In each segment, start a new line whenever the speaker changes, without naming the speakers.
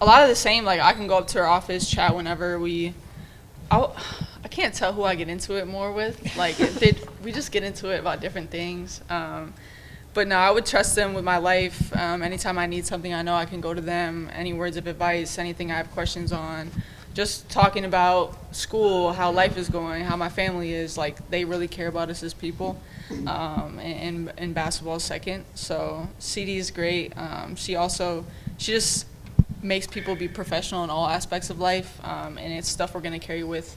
A lot of the same. Like, I can go up to her office, chat whenever I can't tell who I get into it more with. Like, we just get into it about different things. But no, I would trust them with my life. Anytime I need something, I know I can go to them. Any words of advice, anything I have questions on. Just talking about school, how life is going, how my family is. Like, they really care about us as people. And basketball is second. So CD is great. She just makes people be professional in all aspects of life. And it's stuff we're going to carry with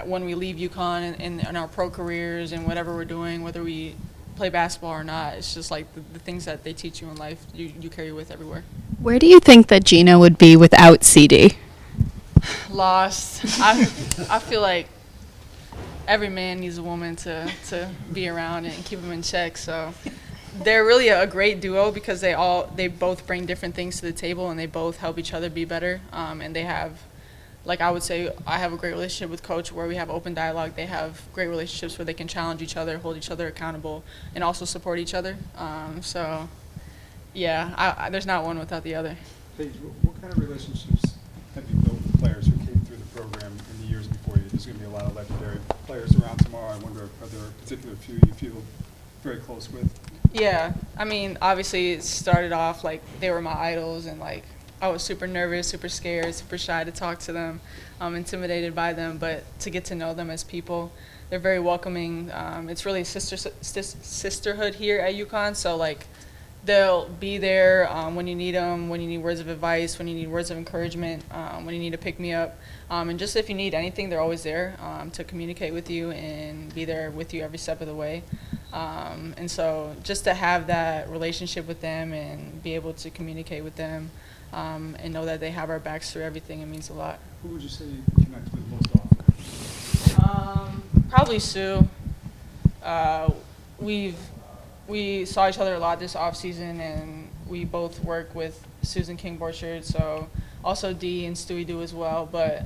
when we leave UConn in our pro careers and whatever we're doing, whether we play basketball or not. It's just like the things that they teach you in life, you carry with everywhere.
Where do you think that Gino would be without CD?
Lost. I feel like every man needs a woman to be around and keep them in check. So they're really a great duo because they both bring different things to the table and they both help each other be better. And they have, like I would say, I have a great relationship with Coach where we have open dialogue. They have great relationships where they can challenge each other, hold each other accountable, and also support each other. So, yeah, there's not one without the other.
Paige, what kind of relationships have you built with players who came through the program in the years before you? There's going to be a lot of legendary players around tomorrow. I wonder, are there a particular few you feel very close with?
Yeah, I mean, obviously it started off like they were my idols and like I was super nervous, super scared, super shy to talk to them, intimidated by them, but to get to know them as people, they're very welcoming. It's really a sisterhood here at UConn, so like they'll be there when you need them, when you need words of advice, when you need words of encouragement, when you need to pick me up. And just if you need anything, they're always there to communicate with you and be there with you every step of the way. And so just to have that relationship with them and be able to communicate with them and know that they have our backs through everything, it means a lot.
Who would you say you connect with most often?
Probably Sue. We saw each other a lot this off season, and we both work with Susan King Borchard, so also Dee and Stewie do as well. But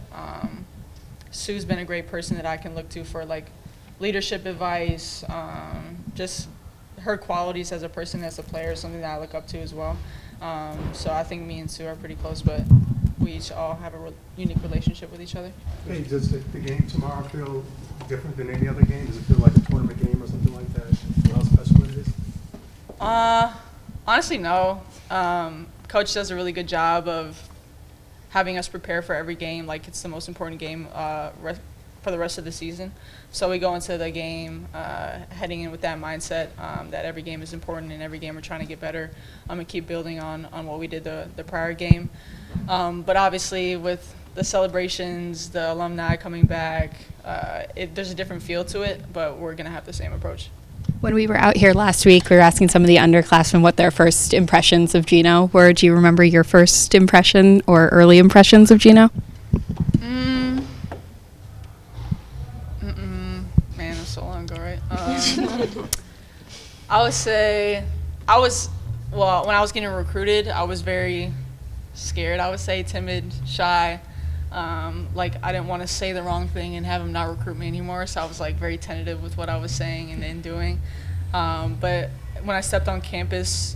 Sue's been a great person that I can look to for like leadership advice, just her qualities as a person, as a player, is something that I look up to as well. So I think me and Sue are pretty close, but we each all have a unique relationship with each other.
Hey, does the game tomorrow feel different than any other game? Does it feel like a tournament game or something like that? How special it is?
Honestly, no. Coach does a really good job of having us prepare for every game like it's the most important game for the rest of the season. So we go into the game heading in with that mindset that every game is important and every game we're trying to get better and keep building on what we did the prior game. But obviously with the celebrations, the alumni coming back, there's a different feel to it, but we're going to have the same approach.
When we were out here last week, we were asking some of the underclassmen what their first impressions of Gino were. Do you remember your first impression or early impressions of Gino?
Man, it was so long ago, right? I would say when I was getting recruited, I was very scared, I would say, timid, shy. Like I didn't want to say the wrong thing and have him not recruit me anymore, so I was like very tentative with what I was saying and then doing. But when I stepped on campus,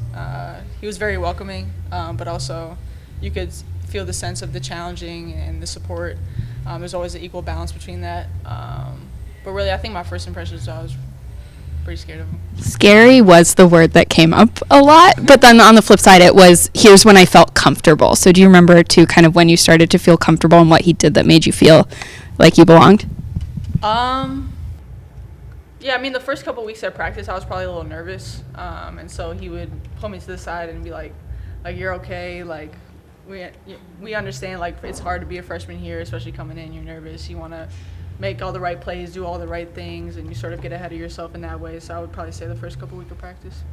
he was very welcoming, but also you could feel the sense of the challenging and the support. There's always an equal balance between that. But really, I think my first impression was I was pretty scared of him.
Scary was the word that came up a lot, but then on the flip side, it was, here's when I felt comfortable. So do you remember, too, kind of when you started to feel comfortable and what he did that made you feel like you belonged?
Yeah, I mean, the first couple weeks at practice, I was probably a little nervous. And so he would pull me to the side and be like, you're okay, like, we understand, like, it's hard to be a freshman here, especially coming in, you're nervous, you want to make all the right plays, do all the right things, and you sort of get ahead of yourself in that way. So I would probably say the first couple weeks of practice.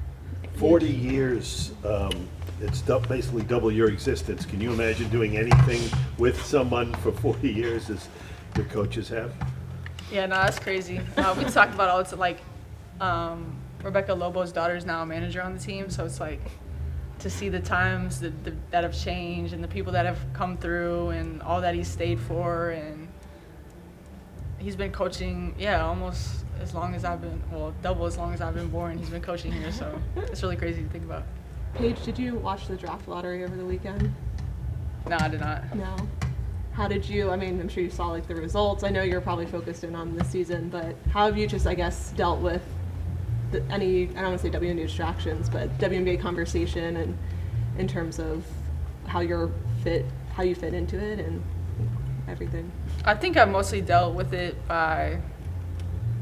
40 years, it's basically double your existence. Can you imagine doing anything with someone for 40 years as your coaches have?
Yeah, no, that's crazy. We talked about all it's like Rebecca Lobo's daughter is now a manager on the team, so it's like to see the times that have changed and the people that have come through and all that he's stayed for, and he's been coaching, almost as long as I've been, double as long as I've been born. He's been coaching here, so it's really crazy to think about.
Paige, did you watch the draft lottery over the weekend?
No, I did not.
No. How did you, I mean, I'm sure you saw like the results. I know you're probably focused in on this season, but how have you just, I guess, dealt with any, I don't want to say WNBA distractions, but WNBA conversation and in terms of how you fit into it and everything?
I think I mostly dealt with it by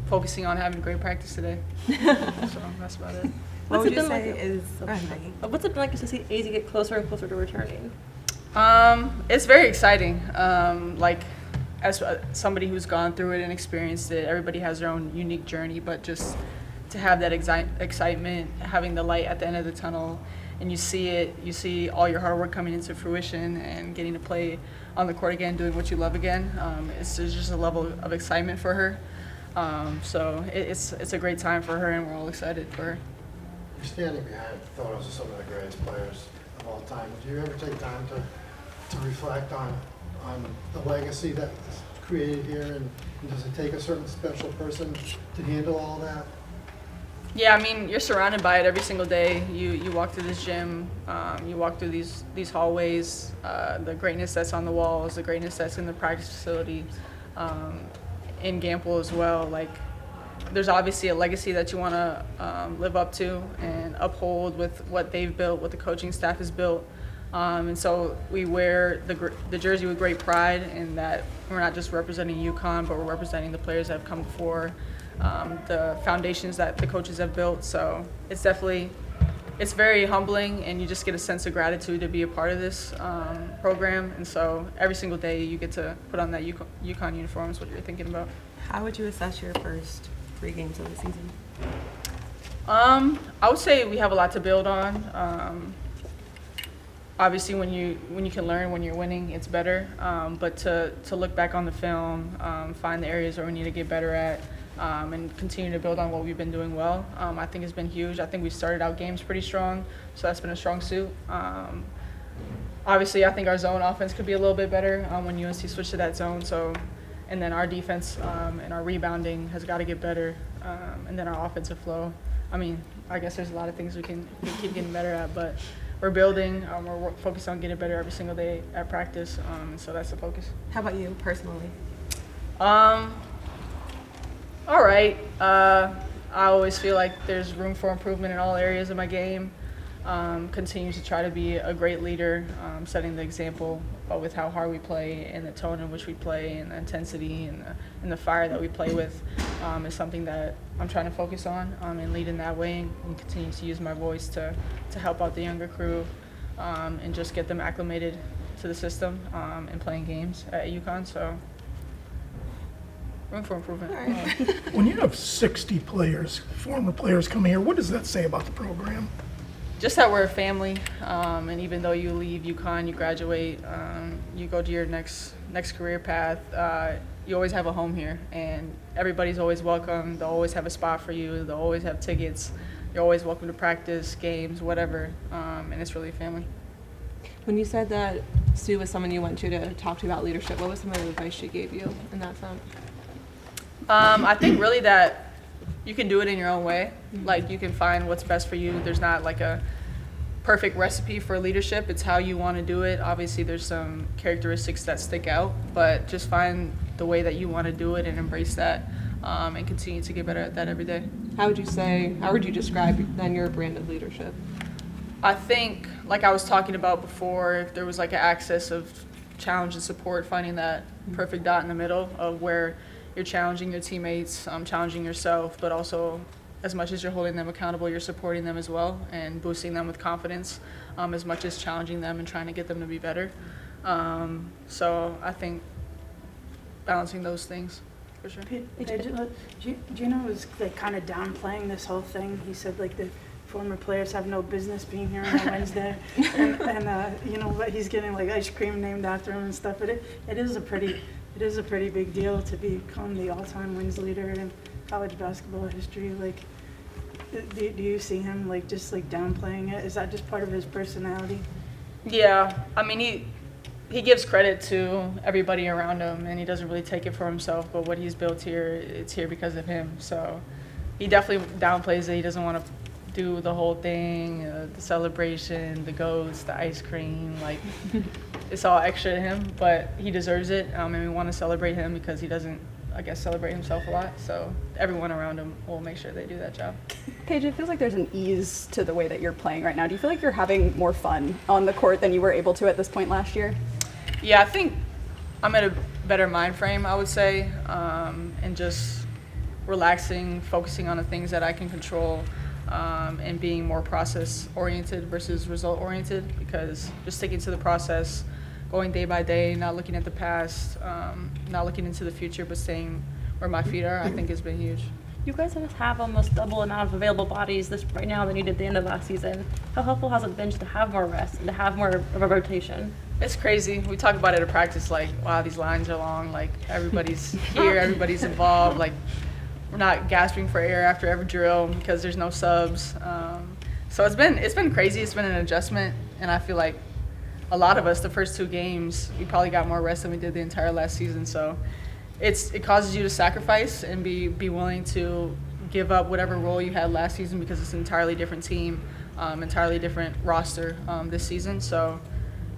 focusing on having great practice today. So that's about it.
What would you say
like
is what's it been like to see AZ get closer and closer to returning?
It's very exciting. Like, as somebody who's gone through it and experienced it, everybody has their own unique journey, but just to have that excitement, having the light at the end of the tunnel, and you see all your hard work coming into fruition and getting to play on the court again, doing what you love again. It's just a level of excitement for her. So it's a great time for her, and we're all excited for her.
You're standing behind photos of some of the greatest players of all time. Do you ever take time to reflect on the legacy that's created here, and does it take a certain special person to handle all that?
Yeah, I mean, you're surrounded by it every single day. You walk through this gym, you walk through these hallways, the greatness that's on the walls, the greatness that's in the practice facility, in Gamble as well. Like, there's obviously a legacy that you want to live up to and uphold with what they've built, what the coaching staff has built. And so we wear the jersey with great pride in that we're not just representing UConn, but we're representing the players that have come before, the foundations that the coaches have built. So it's very humbling, and you just get a sense of gratitude to be a part of this program. And so every single day you get to put on that UConn uniform is what you're thinking about.
How would you assess your first 3 games of the season?
I would say we have a lot to build on. Obviously, when you can learn when you're winning, it's better. But to look back on the film, find the areas where we need to get better at, and continue to build on what we've been doing well, I think has been huge. I think we started out games pretty strong, so that's been a strong suit. Obviously, I think our zone offense could be a little bit better when UNC switched to that zone. So, and then our defense and our rebounding has got to get better, and then our offensive flow. I mean, I guess there's a lot of things we can keep getting better at, but we're building. We're focused on getting better every single day at practice, so that's the focus.
How about you personally?
All right. I always feel like there's room for improvement in all areas of my game. Continue to try to be a great leader, setting the example with how hard we play and the tone in which we play and the intensity and the fire that we play with is something that I'm trying to focus on and lead in that way, and continue to use my voice to help out the younger crew and just get them acclimated to the system and playing games at UConn. So room for improvement.
All right.
When you have 60 players, former players coming here, what does that say about the program?
Just that we're a family, and even though you leave UConn, you graduate, you go to your next career path, you always have a home here, and everybody's always welcome. They'll always have a spot for you. They'll always have tickets. You're always welcome to practice, games, whatever, and it's really a family.
When you said that Sue was someone you went to talk to about leadership, what was some of the advice she gave you in that sense?
I think really that you can do it in your own way. Like, you can find what's best for you. There's not like a perfect recipe for leadership. It's how you want to do it. Obviously, there's some characteristics that stick out, but just find the way that you want to do it and embrace that, and continue to get better at that every day.
How would you describe then your brand of leadership?
I think, like I was talking about before, if there was like an axis of challenge and support, finding that perfect dot in the middle of where you're challenging your teammates, challenging yourself, but also as much as you're holding them accountable, you're supporting them as well and boosting them with confidence, as much as challenging them and trying to get them to be better. So I think balancing those things, for sure.
Gino was like kind of downplaying this whole thing. He said like the former players have no business being here on a Wednesday, and you know, but he's getting like ice cream named after him and stuff. But it is a pretty big deal to become the all-time wins leader in college basketball history. Like, do you see him like just like downplaying it? Is that just part of his personality?
Yeah, I mean, he gives credit to everybody around him, and he doesn't really take it for himself. But what he's built here, it's here because of him. So he definitely downplays it. He doesn't want to do the whole thing, the celebration, the goats, the ice cream. Like, it's all extra to him, but he deserves it. And we want to celebrate him because he doesn't, I guess, celebrate himself a lot. So everyone around him will make sure they do that job.
Paige, it feels like there's an ease to the way that you're playing right now. Do you feel like you're having more fun on the court than you were able to at this point last year?
Yeah, I think I'm at a better mind frame, I would say, and just relaxing, focusing on the things that I can control, and being more process-oriented versus result-oriented, because just sticking to the process, going day by day, not looking at the past, not looking into the future, but staying where my feet are, I think has been huge.
You guys have almost double amount of available bodies right now than you did at the end of last season. How helpful has it been to have more rest and to have more of a rotation?
It's crazy. We talk about it at practice, like, wow, these lines are long. Like, everybody's here, everybody's involved. Like, we're not gasping for air after every drill because there's no subs. So it's been crazy. It's been an adjustment, and I feel like a lot of us, the first 2 games, we probably got more rest than we did the entire last season. So it causes you to sacrifice and be willing to give up whatever role you had last season because it's an entirely different team, entirely different roster this season. So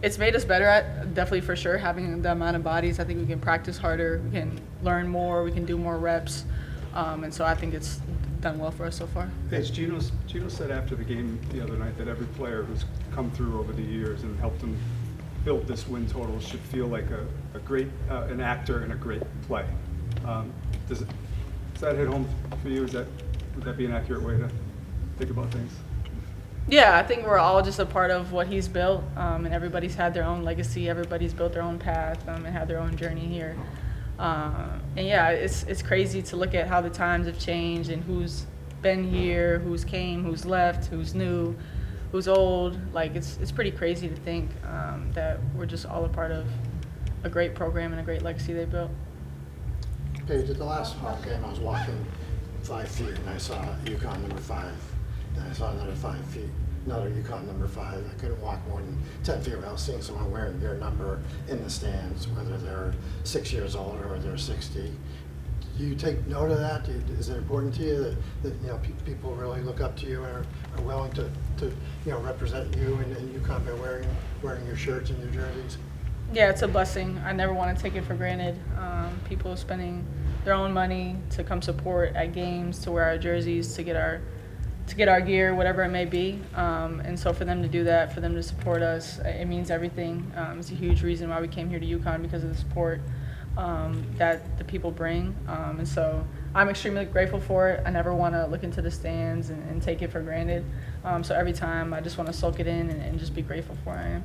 it's made us better at, definitely for sure, having the amount of bodies. I think we can practice harder, we can learn more, we can do more reps. And so I think it's done well for us so far.
Paige, Geno said after the game the other night that every player who's come through over the years and helped him build this win total should feel like a great an actor in a great play. Does that hit home for you? Would that be an accurate way to think about things?
Yeah, I think we're all just a part of what he's built, and everybody's had their own legacy. Everybody's built their own path and had their own journey here. And yeah, it's crazy to look at how the times have changed and who's been here, who's came, who's left, who's new, who's old. Like, it's pretty crazy to think that we're just all a part of a great program and a great legacy they built.
Paige, at the last home game, I was walking 5 feet and I saw UConn number 5. And I saw another 5 feet, another UConn number 5. I couldn't walk more than 10 feet without seeing someone wearing your number in the stands, whether they're 6 years older or they're 60. Do you take note of that? Is it important to you that people really look up to you and are willing to represent you and UConn by wearing your shirts and your jerseys?
Yeah, it's a blessing. I never want to take it for granted. People spending their own money to come support at games, to wear our jerseys, to get our gear, whatever it may be. And so for them to do that, for them to support us, it means everything. It's a huge reason why we came here to UConn, because of the support that the people bring. And so I'm extremely grateful for it. I never want to look into the stands and take it for granted. So every time I just want to soak it in and just be grateful for where I am.